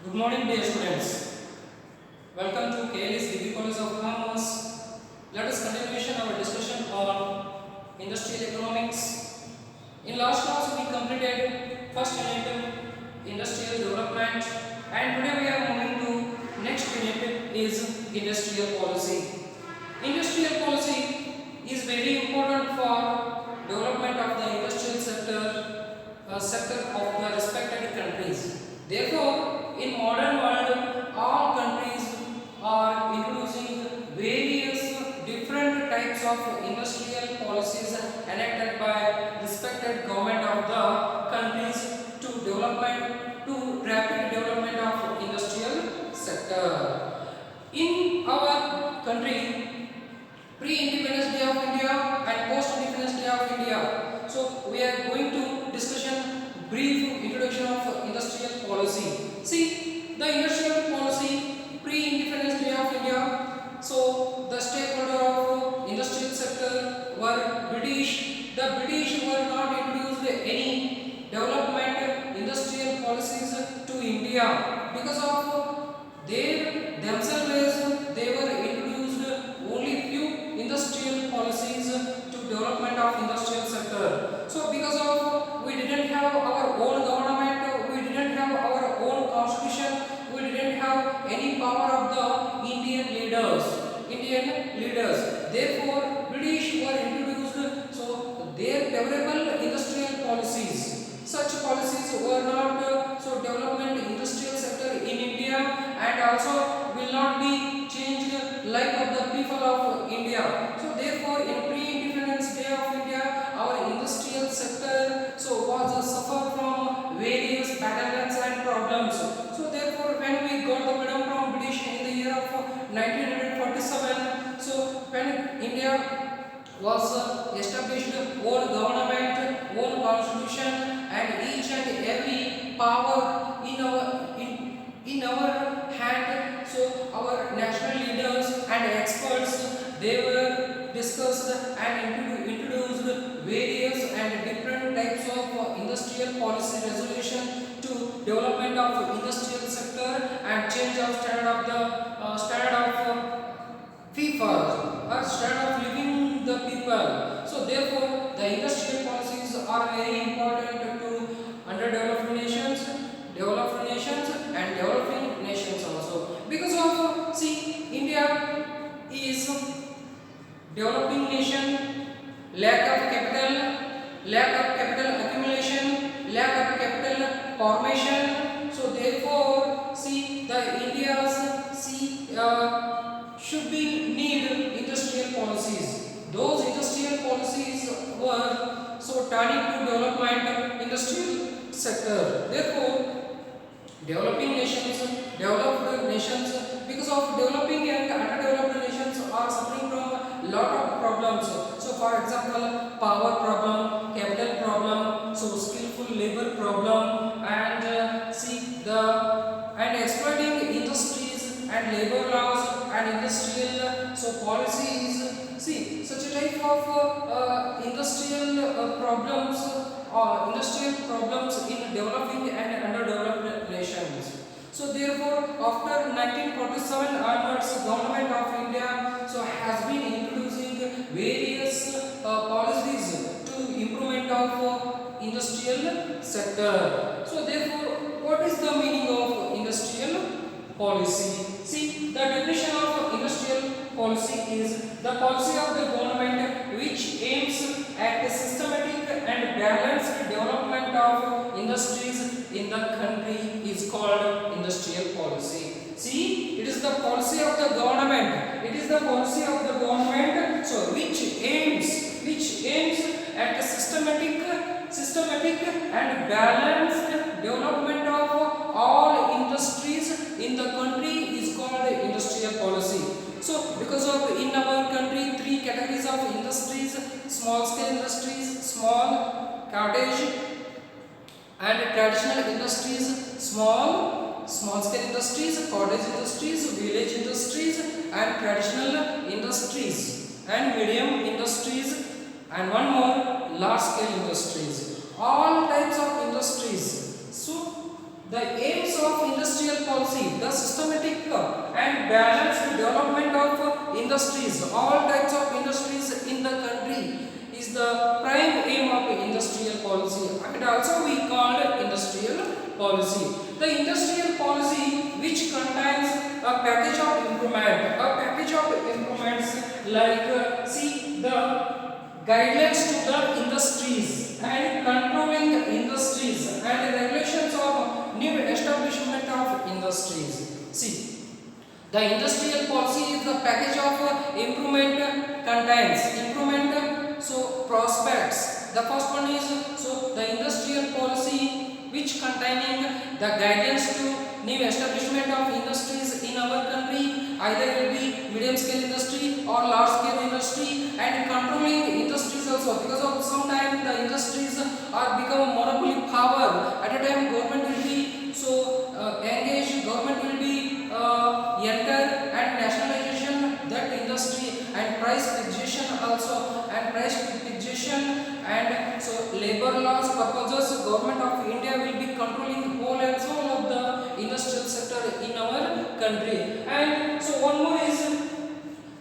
Good morning, dear students. Welcome to KLS Degree College of Commerce. Let us continuation our discussion on industrial economics. In last class, we completed first unit, industrial development, and today we are moving to next unit is industrial policy. Industrial policy is very important for development of the industrial sector of the respected countries. Therefore, in modern world, all countries are introducing various different types of industrial policies enacted by respected government of the countries to development to rapid development of industrial sector. In our country, pre-independence day of India and post-independence day of India. So we are going to discussion brief introduction of industrial policy. See the industrial policy pre-independence day of India. So the stakeholder of industrial sector were British. The British were not introduced any development industrial policies to India because of their themselves they were introduced only few industrial policies to development of industrial sector. So because of we didn't have our own government, we didn't have our own constitution, we didn't have any power of the Indian leaders. Therefore, British were introduced. So their favorable industrial policies. Such policies were not so development industrial sector in India and also will not be changed life of the people of India. So therefore, in pre-independence day of India, our industrial sector so was suffer from various battles and problems. So therefore, when we got the freedom from British in the year of 1947, so when India was established own government, own constitution, and each and every power in our hand. So our national leaders and experts they were discussed and introduced various and different types of industrial policy resolution to development of industrial sector and change of standard of the standard of FIFA or standard of living the people. So therefore, the industrial policies are very important to underdeveloped nations, developed nations, and developing nations also. Because of see, India is developing nation, lack of capital accumulation, lack of capital formation. So therefore, see the India's should be need industrial policies. Those industrial policies were so turning to development industrial sector. Therefore, developed nations, because of developing and underdeveloped nations are suffering from lot of problems. So, for example, power problem, capital problem, so skillful labor problem, and and exploiting industries and labor laws and industrial so policies. See, such a type of industrial problems in developing and underdeveloped nations. So therefore, after 1947 onwards, government of India so has been introducing various policies to improvement of industrial sector. So therefore, what is the meaning of industrial policy? See, the definition of industrial policy is the policy of the government which aims at a systematic and balanced development of industries in the country is called industrial policy. See, it is the policy of the government. It is the policy of the government. So, which aims at a systematic and balanced development of all industries in the country is called industrial policy. So, because of in our country three categories of industries: small scale industries, small cottage and traditional industries, small scale industries, cottage industries, village industries, and traditional industries, and medium industries, and one more large scale industries. All types of industries. So the aims of industrial policy and balanced development of industries, all types of industries in the country is the prime aim of industrial policy, and also we call it industrial policy. The industrial policy which contains a package of improvements like see the guidelines to the industries and controlling industries and regulations of new establishment of industries. See, the industrial policy is the package of improvement contains improvement prospects. The first one is the industrial policy which containing the guidelines to new establishment of industries in our country, either it will be medium scale industry or large scale industry, and controlling industries also, because of sometimes the industries are become monopoly power. At a time government will be engaged, government will be enter and nationalization that industry, and price fixation also, and labor laws purposes government of India will be controlling whole and soul of the industrial sector in our country. And so one more is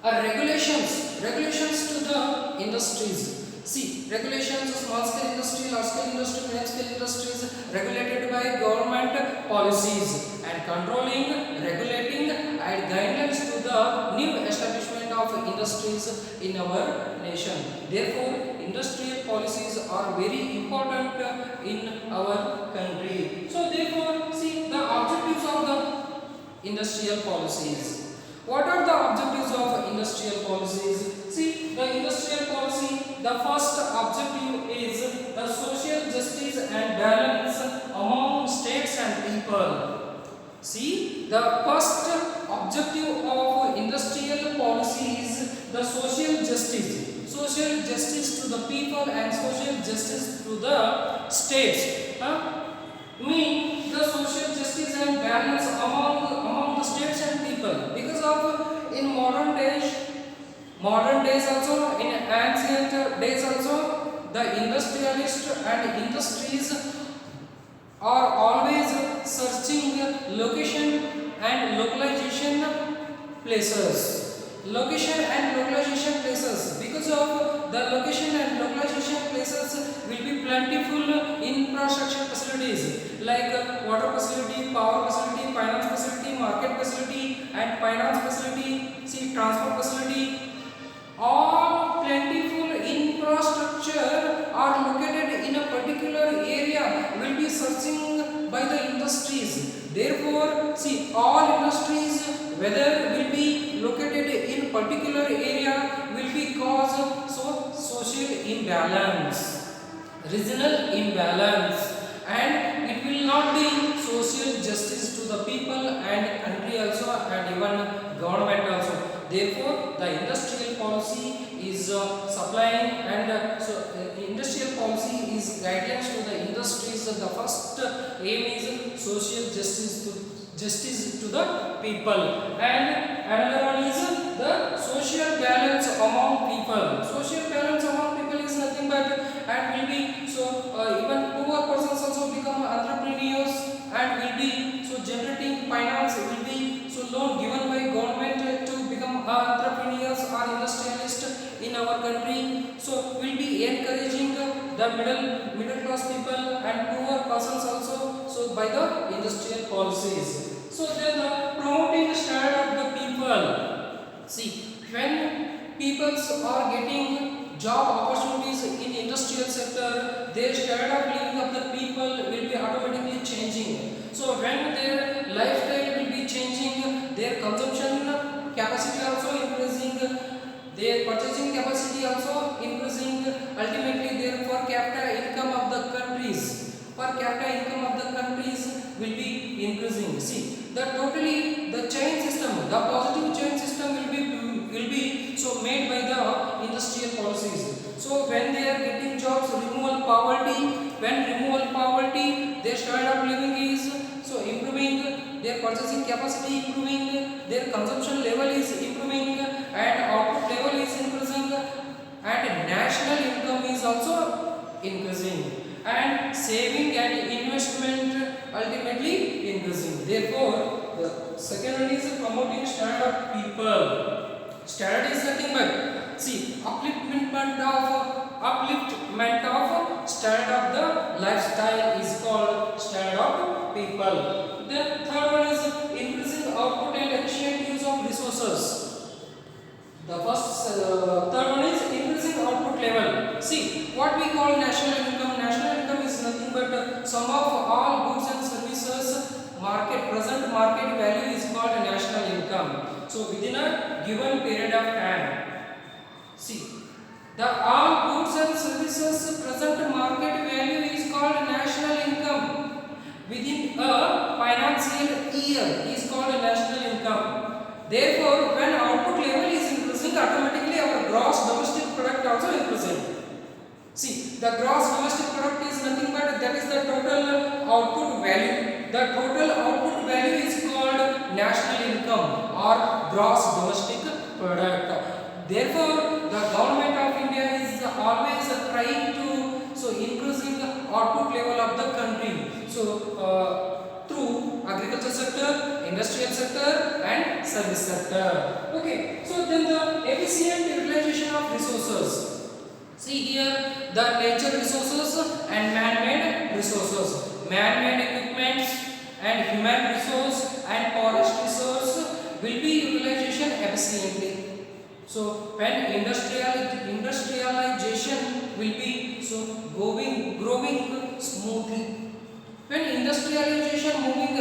regulations to the industries. See, regulations, small scale industry, large scale industry, medium scale industries regulated by government policies, and controlling, regulating and guidelines to the new establishment of industries in our nation. Therefore, industrial policies are very important in our country. So therefore, see the objectives of the industrial policies. What are the objectives of industrial policies? See, the industrial policy, the first objective is the social justice and balance among states and people. See, the first objective of industrial policy is the social justice to the people and social justice to the states. Mean the social justice and balance among the states and people, because of in modern days also, in ancient days also, the industrialists and industries are always searching location and localization places. Because of the location and localization places will be plentiful infrastructure facilities like water facility, power facility, finance facility, market facility and finance facility, see transport facility. All plentiful infrastructure are located in a particular area will be searching by the industries. Therefore, see all industries whether will be located in particular area will be cause social imbalance, regional imbalance, and it will not be social justice to the people and country also, and even government also. Therefore, the industrial policy is supplying, and industrial policy is guidelines to the industries. The first aim is social justice to the people, and another one is the social balance among people. Social balance among people is nothing but, and will be even poor persons also become entrepreneurs and will be generating finance, will be loan given by government to become entrepreneurs or industrialists in our country. So will be encouraging the middle class people and poor persons also by the industrial policies. So then promoting the standard of the people. See, when peoples are getting job opportunities in industrial sector, their standard of living of the people will be automatically changing. So when their lifestyle will be changing, their consumption capacity also increasing, their purchasing capacity also increasing, ultimately their per capita income of the countries will be increasing. See, the totally the chain system, the positive chain system will be made by the industrial policies. So when they are getting jobs, removal poverty, their standard of living is improving, their purchasing capacity improving, their consumption level is improving, and output level is increasing, and national income is also increasing, and saving and investment ultimately increasing. Therefore, the second one is promoting standard of people. Standard is nothing but see upliftment of standard of the lifestyle is called standard of people. The third one is increasing output and efficient use of resources. The third one is increasing output level. See what we call national income. National income is nothing but sum of all goods and services present market value is called national income. So within a given period of time, see the all goods and services present market value is called national income. Within a financial year is called national income. Therefore, when output level is increasing, automatically our gross domestic product also increasing. See, the gross domestic product is nothing but that is the total output value. The total output value is called national income or gross domestic product. Therefore, the government of India is always trying to increasing the output level of the country. So, through agriculture sector, industrial sector and service sector. Okay, so then the efficient utilization of resources. See here the nature resources and man-made resources. Man-made equipments and human resource and forest resource will be utilization efficiently. So when industrialization will be growing smoothly. When industrialization moving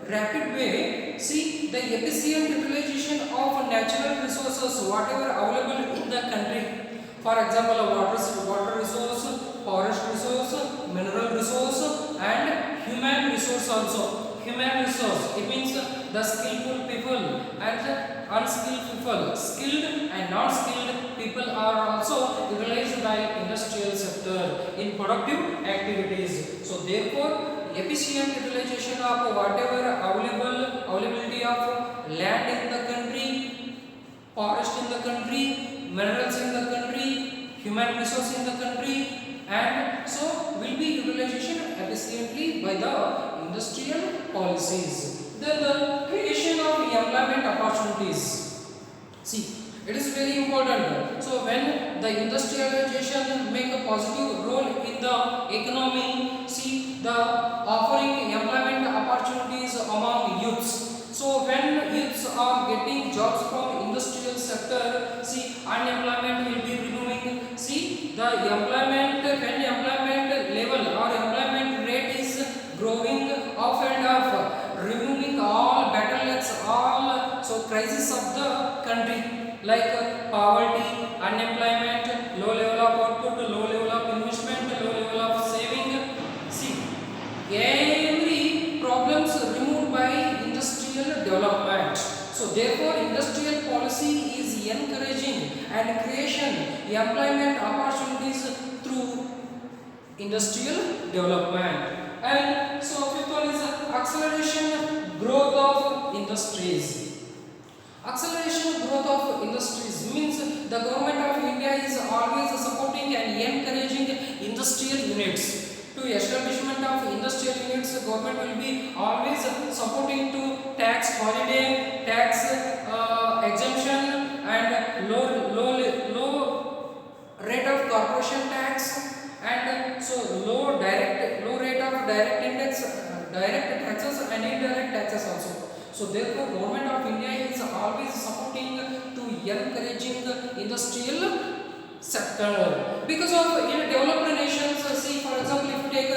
rapid way, see the efficient utilization of natural resources whatever available in the country. For example, water resource, forest resource, mineral resource and human resource also. Human resource, it means the skillful people and the unskilled people. Skilled and non-skilled people are also utilized by industrial sector in productive activities. So therefore, efficient utilization of whatever availability of land in the country, forest in the country, minerals in the country, human resource in the country, and so will be utilization efficiently by the industrial policies. Then the creation of employment opportunities. See, it is very important. So when the industrialization make a positive role in the economy, see the offering employment opportunities among youths. So when youths are getting jobs from industrial sector, see unemployment will be removing. See the employment, when employment level or employment rate is growing off and off, removing all bottlenecks, all crisis of the country like poverty, unemployment, low level of output, low level of investment, low level of saving. See every problems removed by industrial development. So therefore industrial policy is encouraging and creation employment opportunities through industrial development. And so fifth one is acceleration growth of industries. Acceleration growth of industries means the government of India is always supporting and encouraging industrial units. To establishment of industrial units, the government will be always supporting to tax holiday, tax exemption and low rate of corporation tax, and so low rate of direct taxes and indirect taxes also. So therefore government of India is always supporting to encouraging industrial sector. Because of in developed nations, see for example if you take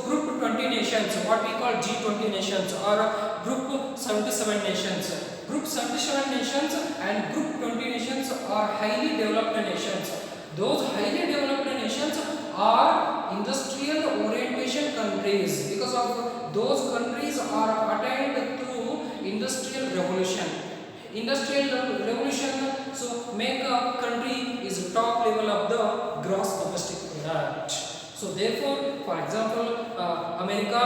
group 20 nations, what we call G20 nations or group 77 nations. Group 77 nations and group 20 nations are highly developed nations. Those highly developed nations are industrial orientation countries because of those countries are attained through industrial revolution. Industrial revolution make a country is top level of the gross domestic product. So therefore, for example, America,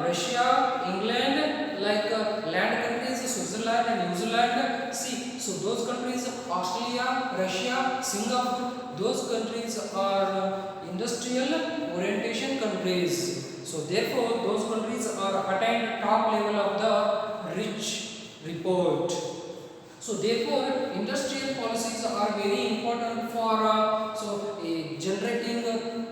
Russia, England, like land countries, Switzerland and New Zealand. See, so those countries, Australia, Russia, Singapore, those countries are industrial orientation countries. So therefore those countries are attained top level of the rich report. So therefore industrial policies are very important for generating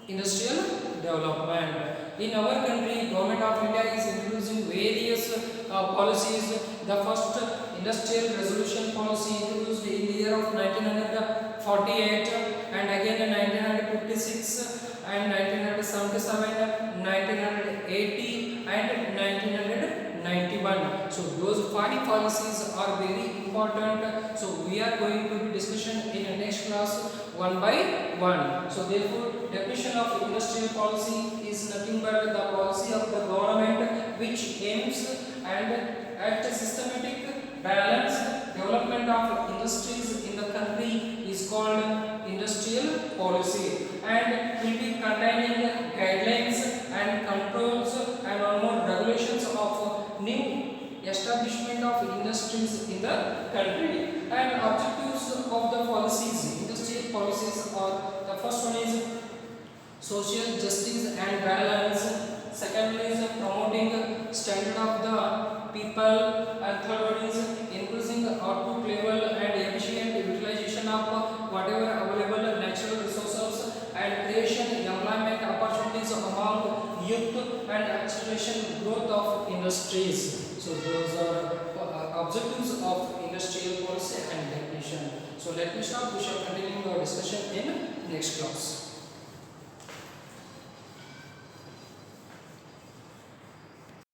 industrial development. In our country, Government of India is introducing various policies. The first industrial resolution policy introduced in the year of 1948 and again in 1956 and 1977, 1980 and 1991. So those 5 policies are very important. So we are going to be discussion in the next class one by one. So therefore definition of industrial policy is nothing but the policy of the government which aims and at a systematic balanced development of industries in the country is called industrial policy, and will be containing guidelines and controls and all more regulations of new establishment of industries in the country. And objectives of the policies, industrial policies are, the first one is social justice and balance, second one is promoting standard of the people, and third one is increasing the output level and efficient utilization of whatever available natural resources and creation employment opportunities among youth and acceleration growth of industries. So those are objectives of industrial policy and definition. So let me stop. We shall continue our discussion in next class.